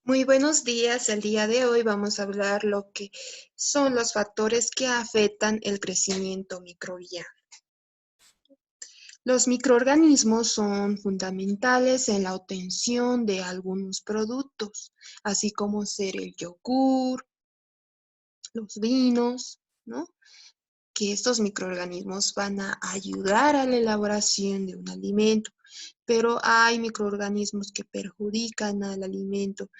Muy buenos días. El día de hoy vamos a hablar lo que son los factores que afectan el crecimiento microbiano. Los microorganismos son fundamentales en la obtención de algunos productos, así como ser el yogur, los vinos, ¿no? Que estos microorganismos van a ayudar a la elaboración de un alimento, pero hay microorganismos que perjudican al alimento,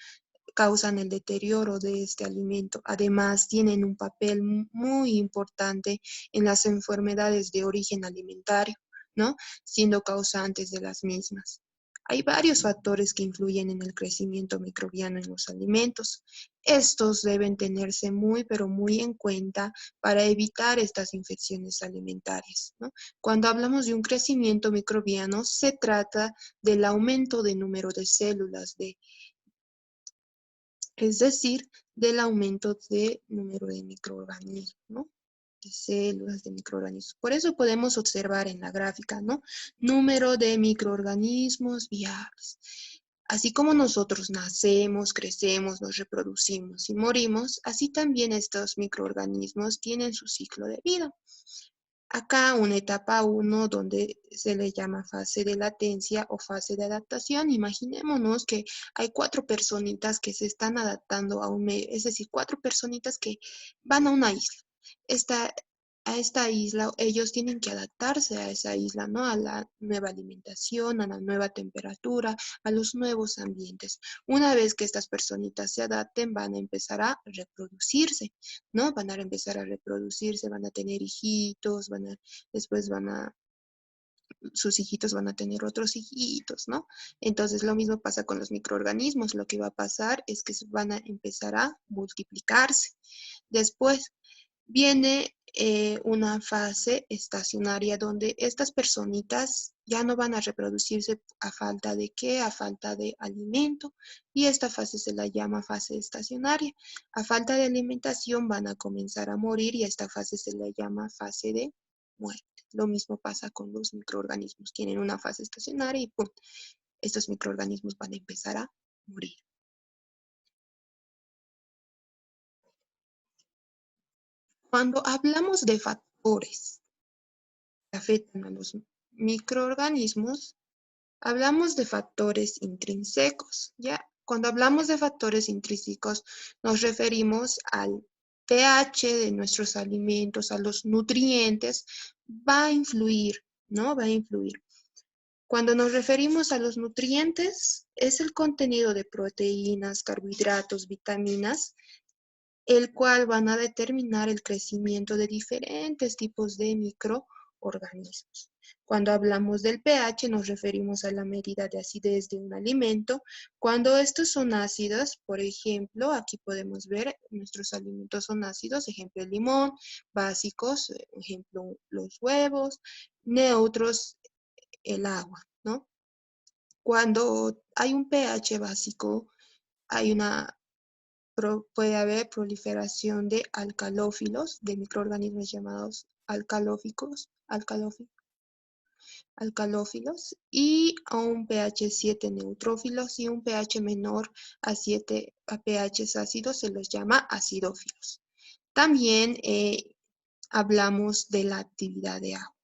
causan el deterioro de este alimento. Además, tienen un papel muy importante en las enfermedades de origen alimentario, ¿no? Siendo causantes de las mismas. Hay varios factores que influyen en el crecimiento microbiano en los alimentos. Estos deben tenerse muy, pero muy en cuenta para evitar estas infecciones alimentarias, ¿no? Cuando hablamos de un crecimiento microbiano, se trata del aumento de número de células, es decir, del aumento de número de microorganismos, ¿no? De células, de microorganismos. Por eso podemos observar en la gráfica, ¿no? Número de microorganismos viables. Así como nosotros nacemos, crecemos, nos reproducimos y morimos, así también estos microorganismos tienen su ciclo de vida. Acá una etapa 1 donde se le llama fase de latencia o fase de adaptación. Imaginémonos que hay 4 personitas que se están adaptando a un medio, es decir, 4 personitas que van a una isla. A esta isla, ellos tienen que adaptarse a esa isla, ¿no? A la nueva alimentación, a la nueva temperatura, a los nuevos ambientes. Una vez que estas personitas se adapten, van a empezar a reproducirse, ¿no? Van a empezar a reproducirse, van a tener hijitos, después sus hijitos van a tener otros hijitos, ¿no? Entonces lo mismo pasa con los microorganismos. Lo que va a pasar es que van a empezar a multiplicarse. Después viene una fase estacionaria donde estas personitas ya no van a reproducirse a falta de qué, a falta de alimento, y esta fase se la llama fase estacionaria. A falta de alimentación van a comenzar a morir y a esta fase se le llama fase de muerte. Lo mismo pasa con los microorganismos. Tienen una fase estacionaria y ¡pum! Estos microorganismos van a empezar a morir. Cuando hablamos de factores que afectan a los microorganismos, hablamos de factores intrínsecos, ¿ya? Cuando hablamos de factores intrínsecos, nos referimos al pH de nuestros alimentos, a los nutrientes, va a influir, ¿no? Va a influir. Cuando nos referimos a los nutrientes, es el contenido de proteínas, carbohidratos, vitaminas, el cual van a determinar el crecimiento de diferentes tipos de microorganismos. Cuando hablamos del pH nos referimos a la medida de acidez de un alimento. Cuando estos son ácidos, por ejemplo, aquí podemos ver nuestros alimentos son ácidos, ejemplo el limón, básicos, ejemplo los huevos, neutros el agua, ¿no? Cuando hay un pH básico, hay una puede haber proliferación de alcalófilos, de microorganismos llamados alcalófilos, y a un pH 7 neutrófilos, y un pH menor a 7 a pH ácidos se los llama acidófilos. También hablamos de la actividad de agua.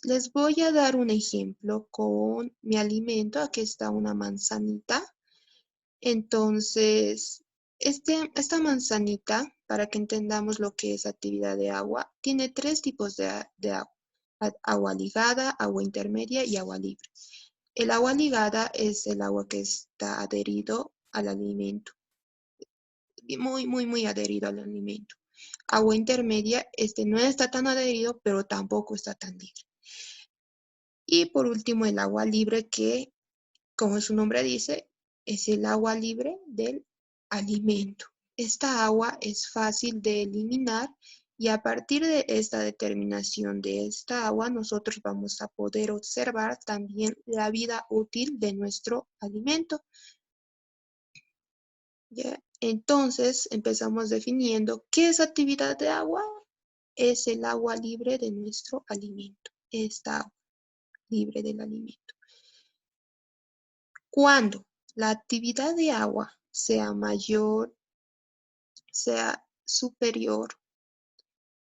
Les voy a dar un ejemplo con mi alimento. Aquí está una manzanita. Entonces, esta manzanita, para que entendamos lo que es actividad de agua, tiene 3 tipos de agua. Agua ligada, agua intermedia y agua libre. El agua ligada es el agua que está adherido al alimento, muy, muy, muy adherido al alimento. Agua intermedia, no está tan adherido, pero tampoco está tan libre. Y por último, el agua libre que, como su nombre dice, es el agua libre del alimento. Esta agua es fácil de eliminar y a partir de esta determinación de esta agua, nosotros vamos a poder observar también la vida útil de nuestro alimento. ¿Ya? Entonces, empezamos definiendo qué es actividad de agua. Es el agua libre de nuestro alimento. Esta agua libre del alimento. ¿Cuándo? la actividad de agua sea mayor, sea superior,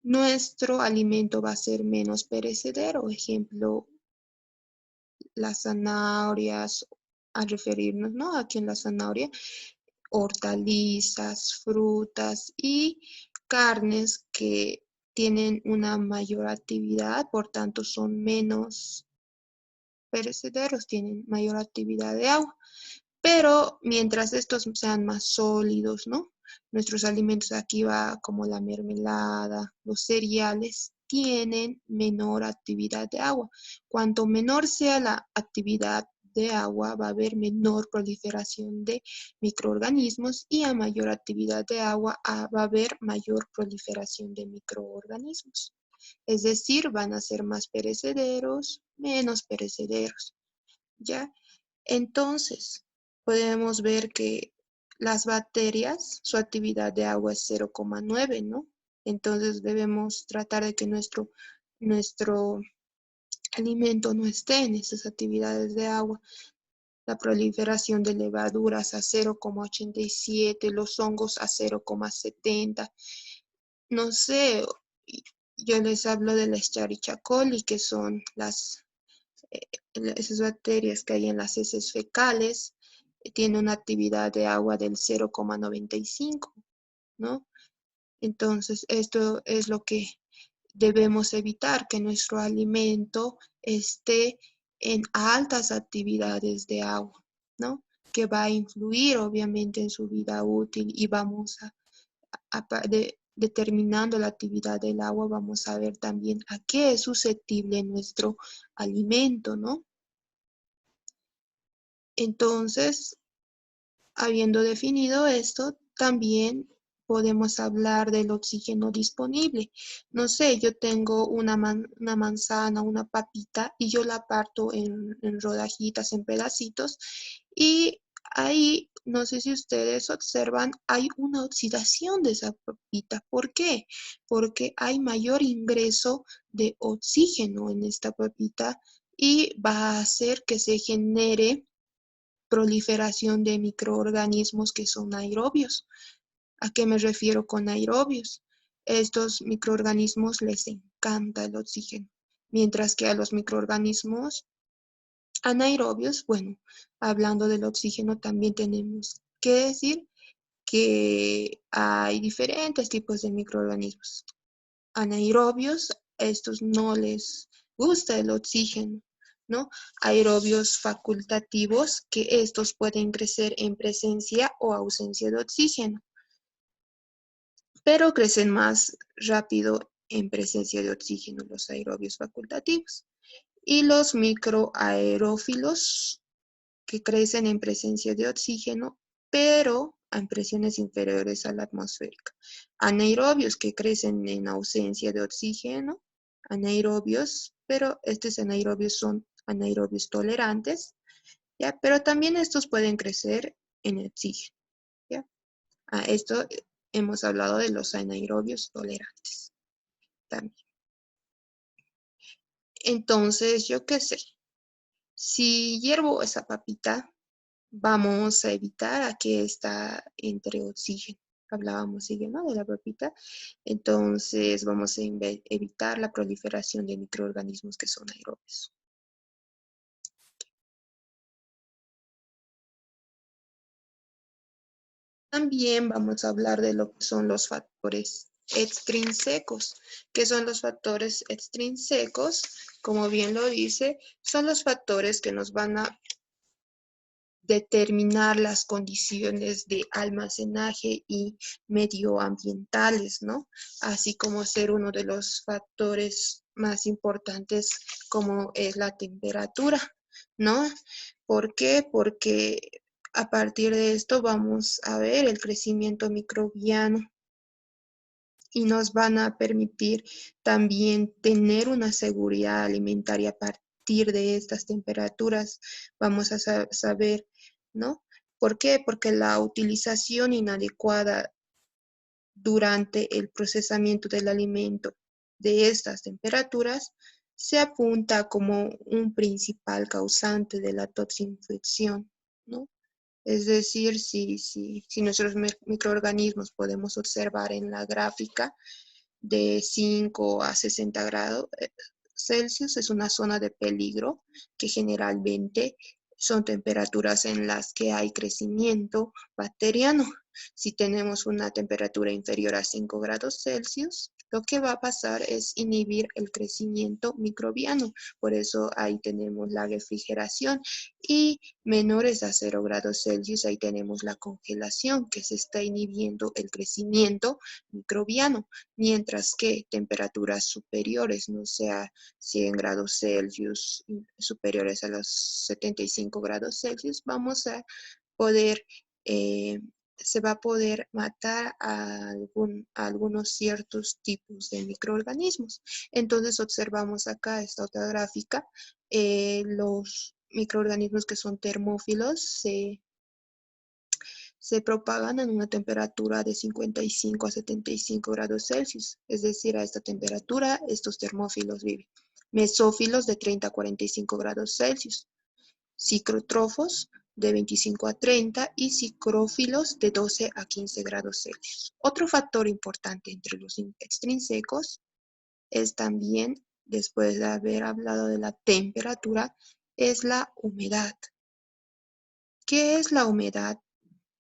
nuestro alimento va a ser menos perecedero. Ejemplo, las zanahorias, a referirnos, ¿no? Aquí en la zanahoria, hortalizas, frutas y carnes que tienen una mayor actividad, por tanto son menos perecederos, tienen mayor actividad de agua. Pero mientras estos sean más sólidos, ¿no? Nuestros alimentos aquí va como la mermelada, los cereales, tienen menor actividad de agua. Cuanto menor sea la actividad de agua, va a haber menor proliferación de microorganismos y a mayor actividad de agua va a haber mayor proliferación de microorganismos. Es decir, van a ser más perecederos, menos perecederos, ¿ya? Entonces, podemos ver que las bacterias, su actividad de agua es 0,9, ¿no? Entonces debemos tratar de que nuestro alimento no esté en esas actividades de agua. La proliferación de levaduras a 0,87, los hongos a 0,70. No sé, yo les hablo de la Escherichia coli, que son eh, esas bacterias que hay en las heces fecales, tiene una actividad de agua del 0,95, ¿no? Entonces, esto es lo que debemos evitar, que nuestro alimento esté en altas actividades de agua, ¿no? Que va a influir obviamente en su vida útil y vamos determinando la actividad del agua, vamos a ver también a qué es susceptible nuestro alimento, ¿no? Entonces, habiendo definido esto, también podemos hablar del oxígeno disponible. No sé, yo tengo una manzana, una papita, y yo la parto en rodajitas, en pedacitos, y ahí, no sé si ustedes observan, hay una oxidación de esa papita. ¿Por qué? Porque hay mayor ingreso de oxígeno en esta papita y va a hacer que se genere proliferación de microorganismos que son aerobios. ¿A qué me refiero con aerobios? Estos microorganismos les encanta el oxígeno, mientras que a los microorganismos anaerobios, bueno, hablando del oxígeno también tenemos que decir que hay diferentes tipos de microorganismos. Anaerobios, estos no les gusta el oxígeno, ¿no? Aerobios facultativos, que estos pueden crecer en presencia o ausencia de oxígeno, pero crecen más rápido en presencia de oxígeno, los aerobios facultativos. Y los microaerófilos, que crecen en presencia de oxígeno, pero en presiones inferiores a la atmosférica. Anaerobios, que crecen en ausencia de oxígeno, anaerobios, pero estos anaerobios son anaerobios tolerantes, ¿ya? Pero también estos pueden crecer en oxígeno, ¿ya? Esto hemos hablado de los anaerobios tolerantes también. Entonces, yo qué sé, si hiervo esa papita, vamos a evitar a que esta entre oxígeno. Hablábamos, ¿sí, no? De la papita. Entonces vamos a evitar la proliferación de microorganismos que son aerobios. También vamos a hablar de lo que son los factores extrínsecos. ¿Qué son los factores extrínsecos? Como bien lo dice, son los factores que nos van a determinar las condiciones de almacenaje y medioambientales, ¿no? Así como ser uno de los factores más importantes como es la temperatura, ¿no? ¿Por qué? Porque a partir de esto vamos a ver el crecimiento microbiano y nos van a permitir también tener una seguridad alimentaria a partir de estas temperaturas. Vamos a saber, ¿no? ¿Por qué? Porque la utilización inadecuada durante el procesamiento del alimento de estas temperaturas se apunta como un principal causante de la toxinfección, ¿no? Es decir, si nuestros microorganismos podemos observar en la gráfica de 5 a 60 grados Celsius, es una zona de peligro que generalmente son temperaturas en las que hay crecimiento bacteriano. Si tenemos una temperatura inferior a 5 grados Celsius, lo que va a pasar es inhibir el crecimiento microbiano. Por eso ahí tenemos la refrigeración y menores a 0 grados Celsius, ahí tenemos la congelación, que se está inhibiendo el crecimiento microbiano, mientras que temperaturas superiores, no sea 100 grados Celsius, superiores a los 75 grados Celsius, vamos a poder, se va a poder matar a algunos ciertos tipos de microorganismos. Entonces observamos acá esta otra gráfica, los microorganismos que son termófilos se propagan en una temperatura de 55 a 75 grados Celsius. Es decir, a esta temperatura estos termófilos viven. Mesófilos de 30 a 45 grados Celsius. Psicrótrofos de 25 a 30 y psicrófilos de 12 a 15 grados Celsius. Otro factor importante entre los extrínsecos es también, después de haber hablado de la temperatura, es la humedad. ¿Qué es la humedad?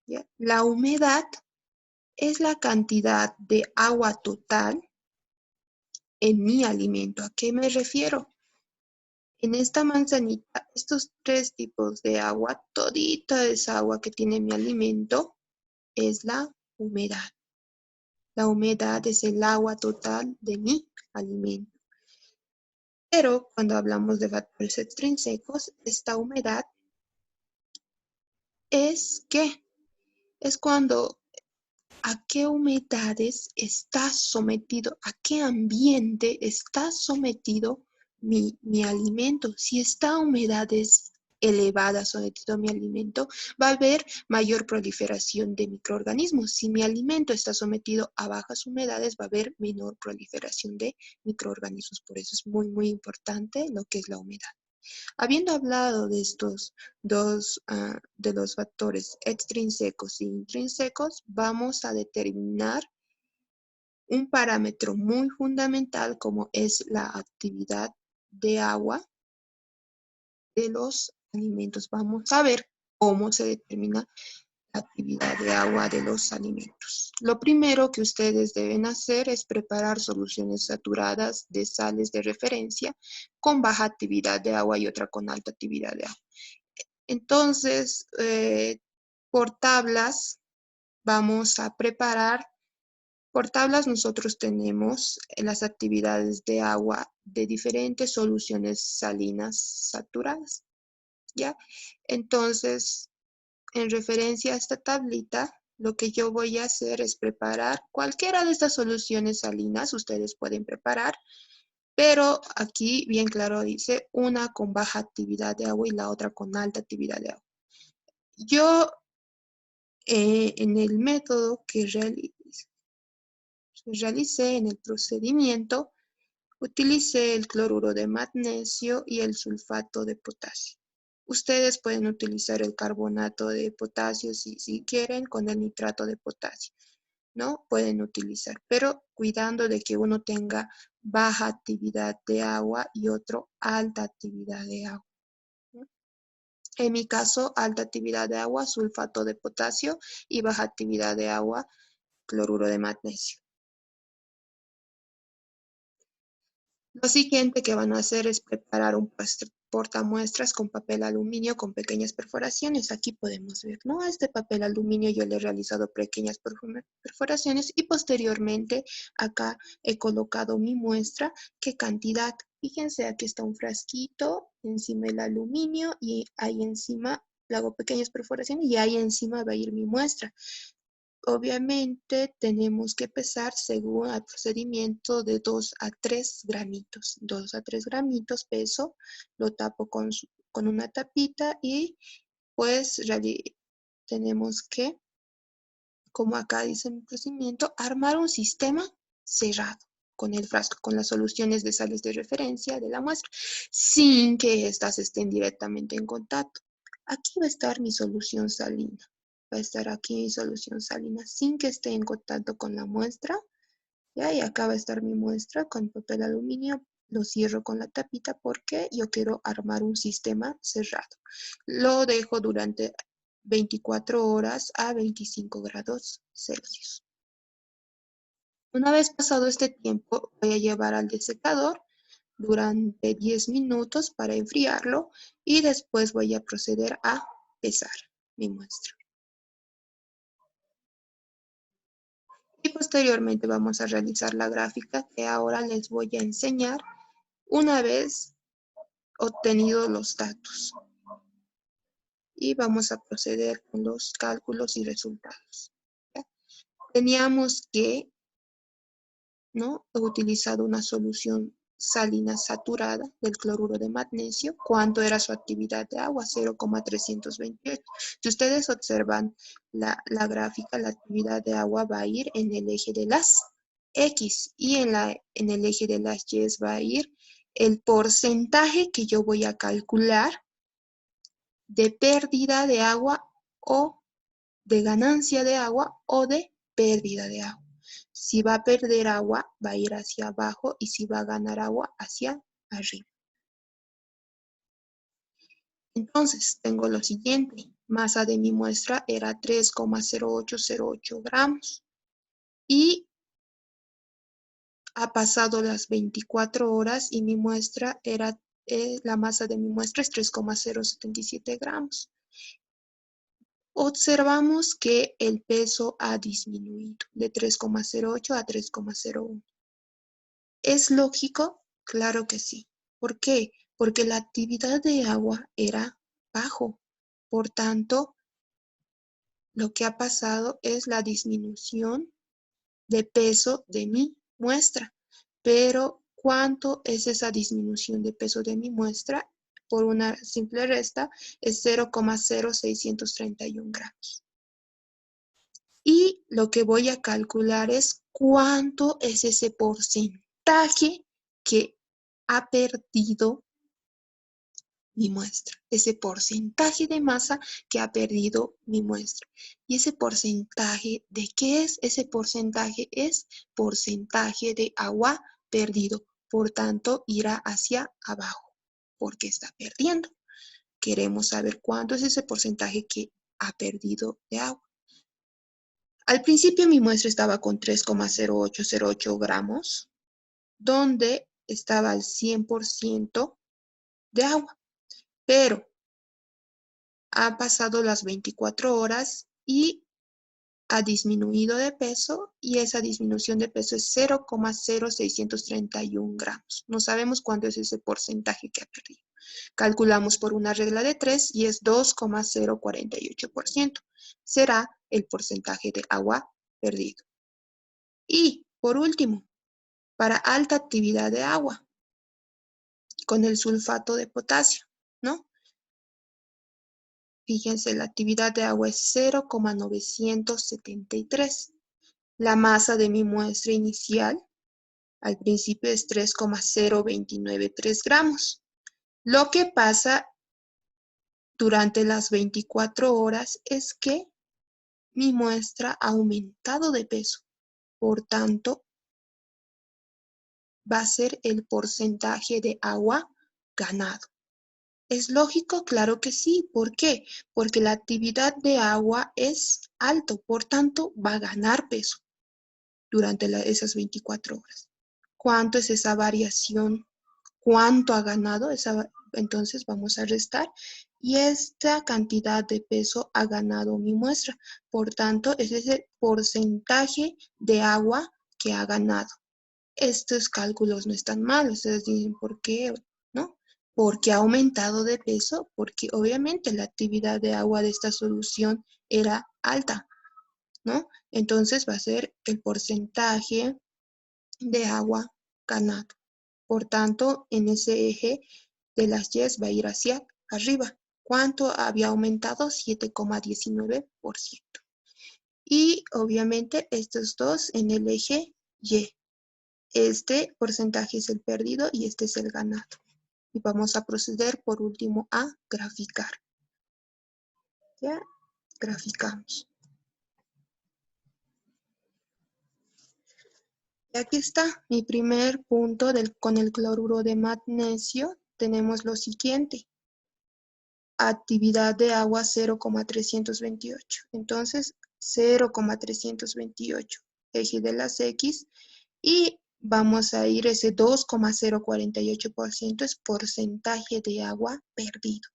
¿Ya? La humedad es la cantidad de agua total en mi alimento. ¿A qué me refiero? En esta manzanita, estos 3 tipos de agua, todita esa agua que tiene mi alimento, es la humedad. La humedad es el agua total de mi alimento. Pero cuando hablamos de factores extrínsecos, esta humedad es ¿qué? Es cuando a qué humedades está sometido, a qué ambiente está sometido mi alimento. Si está a humedades elevadas sometido a mi alimento, va a haber mayor proliferación de microorganismos. Si mi alimento está sometido a bajas humedades, va a haber menor proliferación de microorganismos. Por eso es muy, muy importante lo que es la humedad. Habiendo hablado de estos dos, de los factores extrínsecos e intrínsecos, vamos a determinar un parámetro muy fundamental como es la actividad de agua de los alimentos. Vamos a ver cómo se determina la actividad de agua de los alimentos. Lo primero que ustedes deben hacer es preparar soluciones saturadas de sales de referencia con baja actividad de agua y otra con alta actividad de agua. Entonces, por tablas, vamos a preparar, por tablas nosotros tenemos las actividades de agua de diferentes soluciones salinas saturadas, ¿ya? Entonces, en referencia a esta tablita, lo que yo voy a hacer es preparar cualquiera de estas soluciones salinas, ustedes pueden preparar, pero aquí bien claro dice una con baja actividad de agua y la otra con alta actividad de agua. Yo en el método que realicé en el procedimiento, utilicé el cloruro de magnesio y el sulfato de potasio. Ustedes pueden utilizar el carbonato de potasio si quieren con el nitrato de potasio, ¿no? Pueden utilizar, pero cuidando de que uno tenga baja actividad de agua y otro alta actividad de agua, ¿no? En mi caso, alta actividad de agua, sulfato de potasio y baja actividad de agua, cloruro de magnesio. Lo siguiente que van a hacer es preparar un portamuestras con papel aluminio con pequeñas perforaciones. Aquí podemos ver, ¿no? A este papel aluminio yo le he realizado pequeñas perforaciones y posteriormente acá he colocado mi muestra. ¿Qué cantidad? Fíjense, aquí está un frasquito, encima el aluminio y ahí encima le hago pequeñas perforaciones y ahí encima va a ir mi muestra. Obviamente tenemos que pesar según el procedimiento de 2 a 3 gramitos. 2 a 3 gramitos peso, lo tapo con una tapita y pues tenemos que, como acá dice el procedimiento, armar un sistema cerrado con el frasco, con las soluciones de sales de referencia de la muestra, sin que éstas estén directamente en contacto. Aquí va a estar mi solución salina. Va a estar aquí mi solución salina sin que esté en contacto con la muestra. ¿Ya? Y acá va a estar mi muestra con papel aluminio. Lo cierro con la tapita porque yo quiero armar un sistema cerrado. Lo dejo durante 24 horas a 25 grados Celsius. Una vez pasado este tiempo, voy a llevar al desecador durante 10 minutos para enfriarlo y después voy a proceder a pesar mi muestra. Y posteriormente vamos a realizar la gráfica que ahora les voy a enseñar una vez obtenidos los datos. Y vamos a proceder con los cálculos y resultados. ¿Ya? Teníamos que, ¿no?, he utilizado una solución salina saturada del cloruro de magnesio. ¿Cuánto era su actividad de agua? 0,328. Si ustedes observan la gráfica, la actividad de agua va a ir en el eje de las X y en el eje de las Y va a ir el porcentaje que yo voy a calcular de pérdida de agua o de ganancia de agua o de pérdida de agua. Si va a perder agua, va a ir hacia abajo y si va a ganar agua, hacia arriba. Entonces, tengo lo siguiente. Masa de mi muestra era 3,0808 gramos y ha pasado las 24 horas y mi muestra era, la masa de mi muestra es 3,077 gramos. Observamos que el peso ha disminuido de 3,08 a 3,01. ¿Es lógico? Claro que sí. ¿Por qué? Porque la actividad de agua era bajo. Por tanto, lo que ha pasado es la disminución de peso de mi muestra. Pero, ¿cuánto es esa disminución de peso de mi muestra? Por una simple resta, es 0,0631 gramos. Y lo que voy a calcular es cuánto es ese porcentaje que ha perdido mi muestra, ese porcentaje de masa que ha perdido mi muestra. ¿Y ese porcentaje de qué es? Ese porcentaje es porcentaje de agua perdido. Por tanto, irá hacia abajo porque está perdiendo. Queremos saber cuánto es ese porcentaje que ha perdido de agua. Al principio mi muestra estaba con 3,0808 gramos, donde estaba al 100% de agua, pero han pasado las 24 horas y ha disminuido de peso y esa disminución de peso es 0,0631 gramos. No sabemos cuánto es ese porcentaje que ha perdido. Calculamos por una regla de 3 y es 2,048%. Será el porcentaje de agua perdido. Y, por último, para alta actividad de agua, con el sulfato de potasio, ¿no? Fíjense, la actividad de agua es 0,973. La masa de mi muestra inicial, al principio es 3,0293 gramos. Lo que pasa durante las 24 horas es que mi muestra ha aumentado de peso. Por tanto, va a ser el porcentaje de agua ganado. ¿Es lógico? Claro que sí. ¿Por qué? Porque la actividad de agua es alto, por tanto va a ganar peso durante esas 24 horas. ¿Cuánto es esa variación? ¿Cuánto ha ganado? Entonces vamos a restar. Y esta cantidad de peso ha ganado mi muestra. Por tanto, es ese porcentaje de agua que ha ganado. Estos cálculos no están mal. Ustedes dicen, ¿por qué? ¿No? Porque ha aumentado de peso, porque obviamente la actividad de agua de esta solución era alta, ¿no? Entonces va a ser el porcentaje de agua ganado. Por tanto, en ese eje de las Y va a ir hacia arriba. ¿Cuánto había aumentado? 7,19%. Y obviamente estos dos en el eje Y. Este porcentaje es el perdido y este es el ganado. Y vamos a proceder por último a graficar. Ya, graficamos. Y aquí está mi primer punto con el cloruro de magnesio. Tenemos lo siguiente. Actividad de agua 0,328. Entonces, 0,328. Eje de las X. Y vamos a ir, ese 2,048% es porcentaje de agua perdido.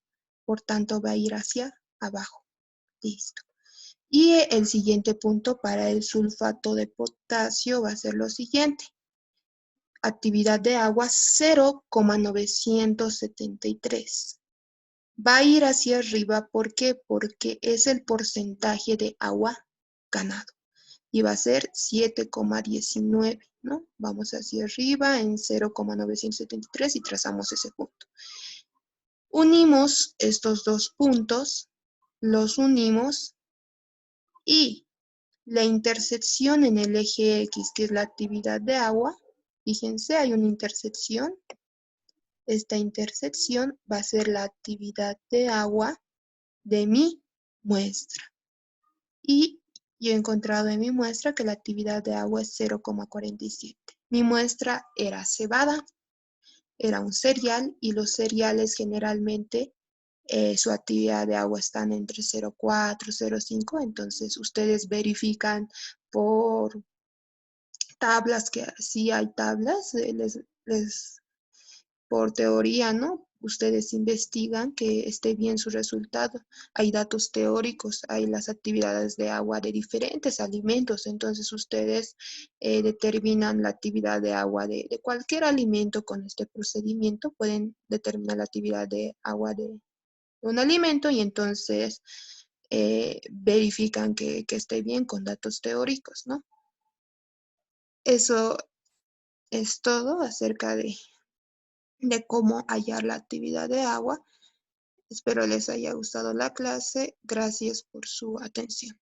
Por tanto, va a ir hacia abajo. Listo. Y el siguiente punto para el sulfato de potasio va a ser lo siguiente. Actividad de agua 0,973. Va a ir hacia arriba, ¿por qué? Porque es el porcentaje de agua ganado. Y va a ser 7,19, ¿no? Vamos hacia arriba en 0,973 y trazamos ese punto. Unimos estos dos puntos, los unimos y la intersección en el eje X, que es la actividad de agua, fíjense, hay una intersección. Esta intersección va a ser la actividad de agua de mi muestra. Y yo he encontrado en mi muestra que la actividad de agua es 0,47. Mi muestra era cebada, era un cereal, y los cereales generalmente su actividad de agua están entre 0,4, 0,5, entonces ustedes verifican por tablas, que sí hay tablas, por teoría, ¿no? Ustedes investigan que esté bien su resultado. Hay datos teóricos, hay las actividades de agua de diferentes alimentos, entonces ustedes determinan la actividad de agua de cualquier alimento con este procedimiento, pueden determinar la actividad de agua de un alimento y entonces verifican que esté bien con datos teóricos, ¿no? Eso es todo acerca de cómo hallar la actividad de agua. Espero les haya gustado la clase. Gracias por su atención.